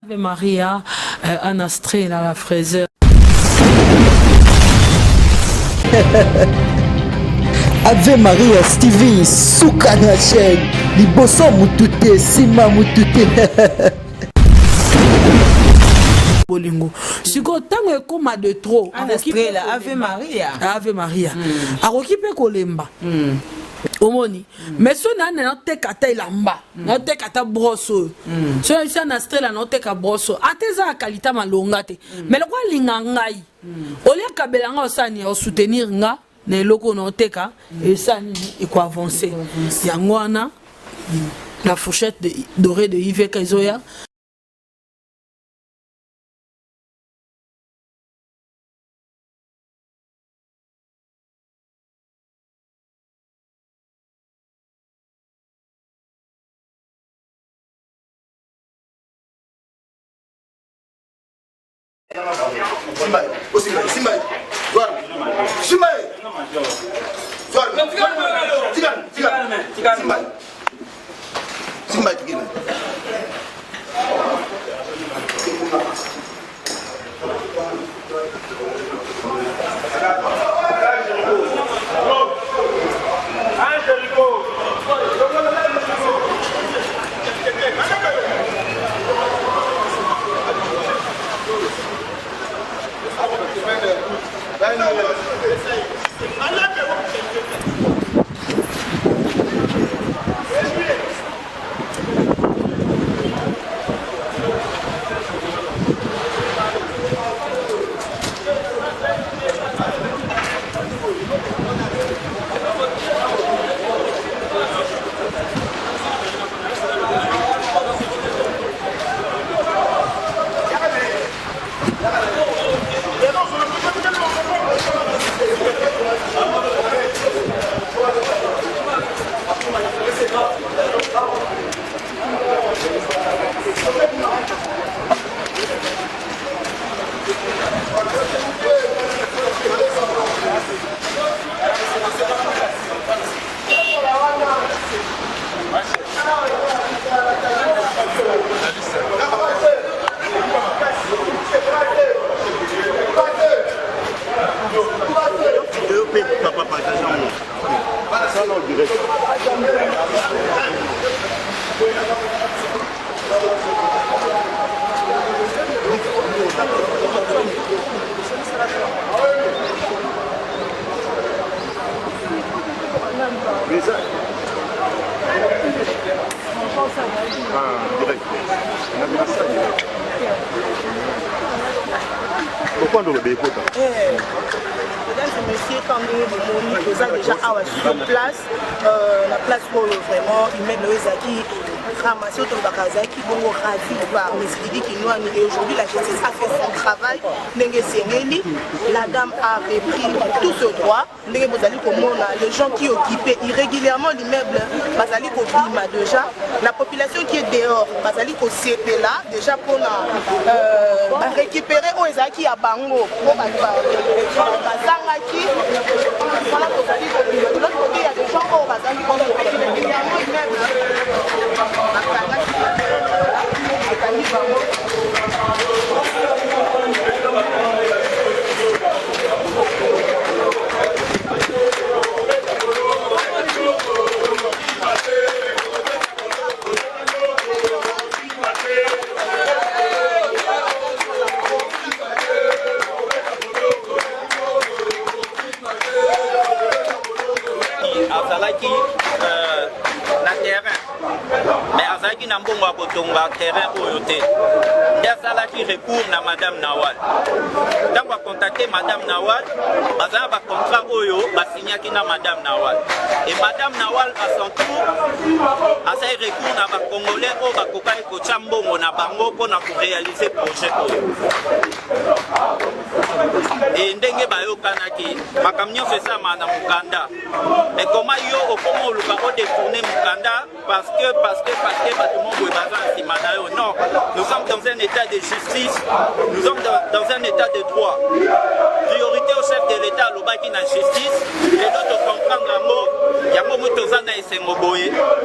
Ave Maria, Anna Strela, la fraiseur. Ave Maria, Stevie, Souka na chaîne, Liboso Mutute, Sima Mutute. Bolingo. Si ko tango ekoma de trop, Anna Strela, Ave Maria. Ave Maria. Akokipe kolemba. Omoni. Mais so na na te kata ilamba, na te kata brosso. So na Anna Strela na te ka brosso. Ateza kalita malonga te. Mais le kwa linga ngai. Olia kabelanga osani o soutenir nga na eloko na teka et ça il ko avancer. Yango wana la fourchette dorée de Yves Kaizoya. Pourquoi nous le bécotons? Mesdames et messieurs, quand nous sommes déjà sur place, la place pour vraiment immeuble Ezaki, ramassé au Tobakazaki, bon ravi par Messididi qui nous a dit aujourd'hui la justice a fait son travail. La dame a repris tout ce droit. Les gens qui occupaient irrégulièrement l'immeuble, déjà. La population qui est dehors, là, déjà pour récupérer au Ezaki à Bango, voilà, de l'autre côté, il y a des gens qui ont régulièrement l'immeuble. terrain oyoté. Qui recours à Madame Nawal. Tant qu'on contacter Madame Nawal, Bazan va contrat Oyo, va signer à Madame Nawal. Et Madame Nawal, à son tour, a fait recours à Congolais, au Bakoka et Kochambo, mon abango, pour réaliser le projet. Et Ndenge Bayo Kanaki, ma camion fait ça, Madame Mukanda. Et comment yo, au comment le baro détourner Mukanda, parce que, bâtiment de Bazan, non, nous sommes dans un état de justice, nous sommes dans un état de droit. Priorité au chef de l'État, l'Obaki na justice, et d'autres comprendre un mot, il y a un mot de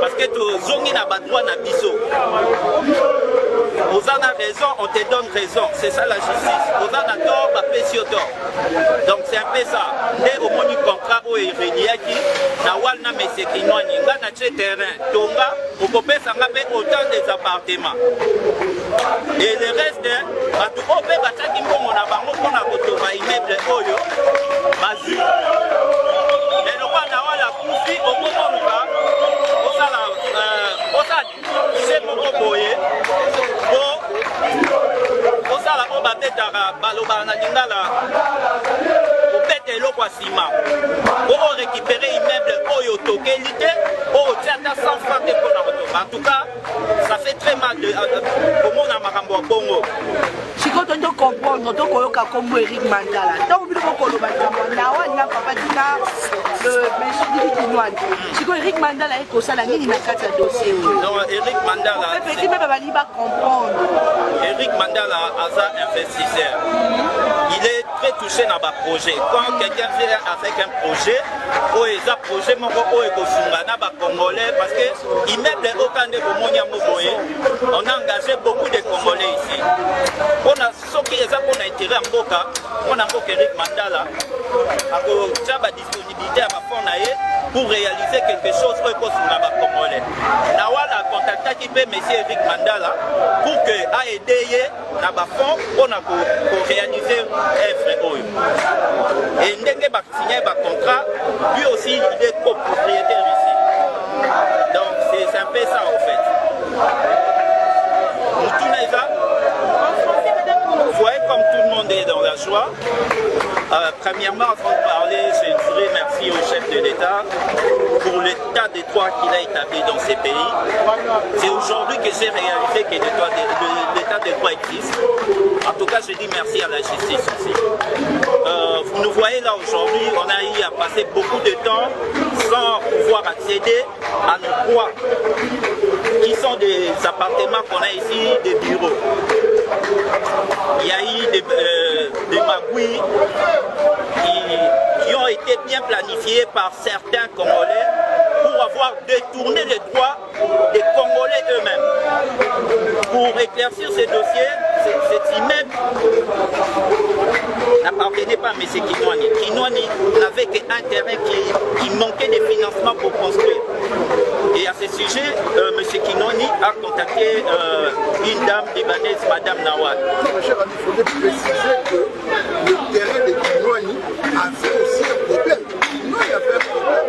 parce que tu zongi na droit na biso. Aux en a raison, on te donne raison. C'est ça la justice. Aux en a tort, bah pécio tort. Donc c'est un peu ça. Dès au moins du contrat où il réuniaki, na walna meseki noani, nga na tche terrain, tonga, au copé ça ngabe autant des appartements. Et le reste, bah tout au bé bataki mbongo na bango pona kotoba immeuble oyo, bazu. Et le roi na wala kufi au komoruka, osala c'est moko boye, osala o batetaka baloba na lingala opete eloko ya nsima o récupérer immeuble oyo tokeli te o tiata sans franc te mpona kotoka. En tout cas ça fait très mal komona makambo ya bongo. sikoyo tondi comprendre tokoyoka kombo Eric Mandala ntango bino bokoloba likambo na walinga papa dina mesodiki kinwani sikoyo Eric Mandala ekosala nini na kati ya dossier oyo? Donc Eric Mandala peki mpe babali bacomprendre Eric Mandala aza investisseur. Il est très touché dans le projet. Quand quelqu'un vient avec un projet, il y a un projet Congolais parce que immeuble on a engagé beaucoup de Congolais ici. On a ce qui est pour intérêt en Boka, on a Eric Mandala a disponibilité à pour réaliser quelque chose pour les Congolais. Nawal a contacté M. Eric Mandala pour que a aidé na fonds pour réaliser œuvre oyo. Et ndenge ba signer ba contrat, lui aussi il est copropriétaire ici. Donc c'est un peu ça en fait. Vous voyez comme tout le monde est dans la joie. Premièrement, avant de parler, je dirais merci au chef de l'État pour l'état de droit qu'il a établi dans ces pays. C'est aujourd'hui que j'ai réalisé que l'état de droit existe. En tout cas, je dis merci à la justice aussi. Vous nous voyez là aujourd'hui, on a eu à passer beaucoup de temps sans pouvoir accéder à nos droits, qui sont des appartements qu'on a ici, des bureaux. Il y a eu des magouilles qui ont été bien planifiés par certains Congolais pour avoir détourné les droits des Congolais eux-mêmes. Pour éclaircir ces dossiers, cet immeuble n'appartenait pas à M. Kinwani. Kinwani n'avait qu'un terrain qui manquait de financement pour construire. Et à ce sujet, M. Kinwani a contacté une dame libanaise, Madame Nawal. Mon cher ami, il faudrait préciser que le terrain de Kinwani avait aussi un problème. Kinwani avait un problème.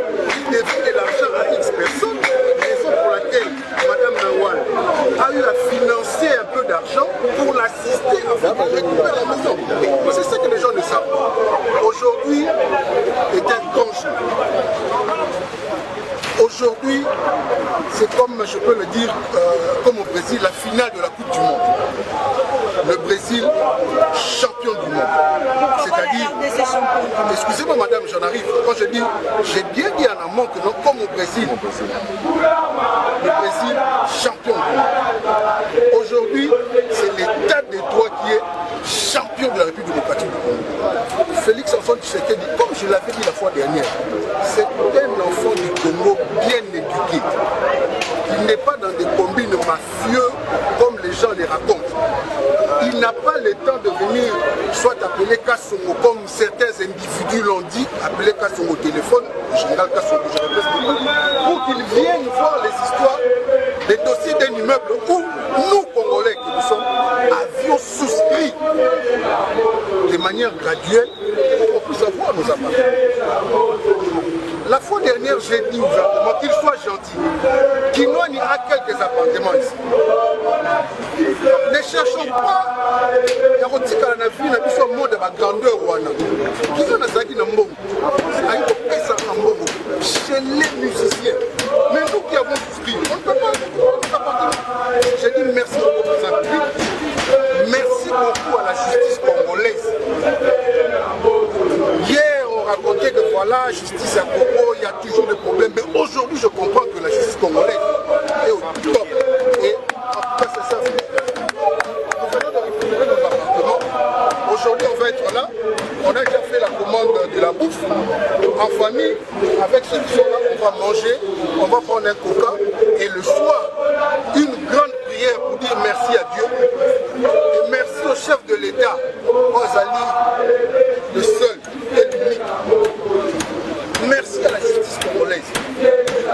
Il devait de l'argent à X personnes, raison pour laquelle Madame Nawal a eu à financer un peu d'argent pour l'assister à faire récupérer la maison. C'est ça que les gens ne savent pas. Aujourd'hui est un grand jour. Aujourd'hui, c'est comme je peux le dire, comme au Brésil, la finale de la Coupe du Monde. Le Brésil, champion du monde. C'est-à-dire, excusez-moi madame, j'en arrive. Quand je dis, j'ai bien dit en amont que non, comme au Brésil, le Brésil, champion du monde. Aujourd'hui, c'est l'état de droit qui est champion de la République démocratique du Congo. Félix Antoine Tshisekedi, comme je l'avais dit la fois dernière, c'est un enfant du Congo bien éduqué. Il n'est pas dans des combines mafieux comme les gens les racontent. Il n'a pas le temps de venir soit appeler Kassongo comme certains individus l'ont dit, appeler Kassongo au téléphone, le général Kassongo, je répète, pour qu'il vienne voir les histoires, les dossiers d'un immeuble où nous, Congolais que nous sommes, avions souscrit de manière graduelle pour qu'on puisse avoir nos appartements. La fois dernière, j'ai dit ouvertement qu'il soit gentil. Kinwani a quelques appartements ici. Ne cherchons pas. Il y a un petit cas dans la vie, il monde de la grandeur. Qui sont dans Zaki Nambo. Chez les musiciens. Mais nous qui avons souscrit, on ne peut pas. J'ai dit merci beaucoup pour ça. Merci beaucoup à la justice congolaise. Hier, on racontait que voilà, justice à Congo, il y a toujours des problèmes. Mais aujourd'hui, je comprends que la justice congolaise est au top. Et en tout cas, c'est ça. Nous venons de récupérer nos appartements. Aujourd'hui, on va être là. On a déjà fait la commande de la bouffe. En famille, avec ceux qui sont là, on va manger, on va prendre un coca. Et le soir, une grande prière pour dire dire merci à Dieu et merci au chef de l'État, Ozali, le seul et l'unique. Merci à la justice congolaise.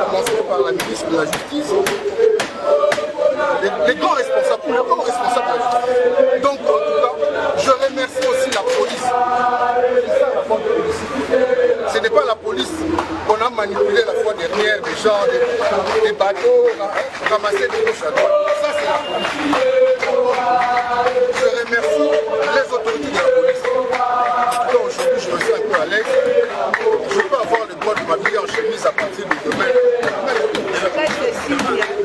Commençons par la ministre de la Justice, les grands responsables, de la justice. Donc, en tout cas, je remercie aussi la police. Ce n'est pas la police qu'on a manipulé la fois dernière, des gens, des bateaux, ramasser des gauches à droite. Ça, c'est la police. Je remercie les autorités de la police. En tout cas, aujourd'hui, je me sens un peu à l'aise. Je peux avoir le droit de m'habiller en chemise à partir de demain.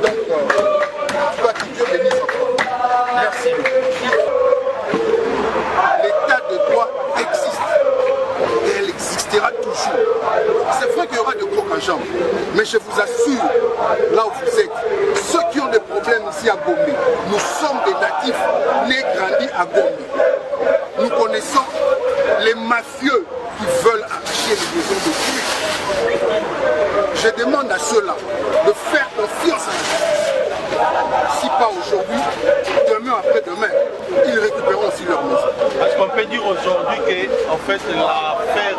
Donc, en tout cas, que Dieu bénisse encore. Merci. L'état de droit existe. Et elle existera toujours. C'est vrai qu'il y aura de gros en jambes, mais je vous assure, là où vous êtes, ceux qui ont des problèmes ici à Gombe, nous sommes des natifs nés, grandis à Gombe. Nous connaissons les mafieux qui veulent arracher les maisons de Dieu. Je demande à ceux-là de faire confiance à la justice. Si pas aujourd'hui, demain après-demain, ils récupéreront aussi leur maison. Est-ce qu'on peut dire aujourd'hui que en fait, l'affaire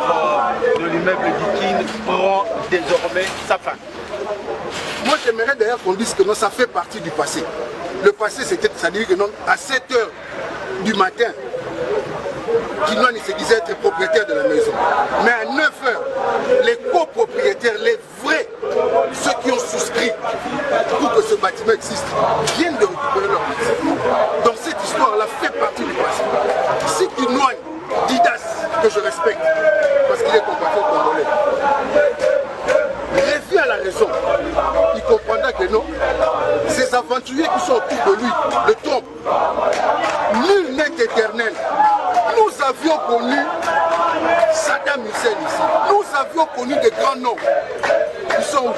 de l'immeuble d'Ikine prend désormais sa fin? Moi, j'aimerais d'ailleurs qu'on dise que non, ça fait partie du passé. Le passé, c'était, ça dit que non, à 7 h du matin, Kinoani se disait être propriétaire de la maison. Mais à 9 h, les copropriétaires, les vrais, ceux qui ont souscrit pour que ce bâtiment existe, viennent de récupérer leur maison. Donc cette histoire-là fait partie du passé. Si Kinoani, Didas, que je respecte, parce qu'il est compatriote congolais, revient à la raison, il comprendra que non, ces aventuriers qui sont autour de lui le trompent. Nul n'est éternel. Nous avions connu Saddam Hussein ici. Nous avions connu des grands noms. Ils sont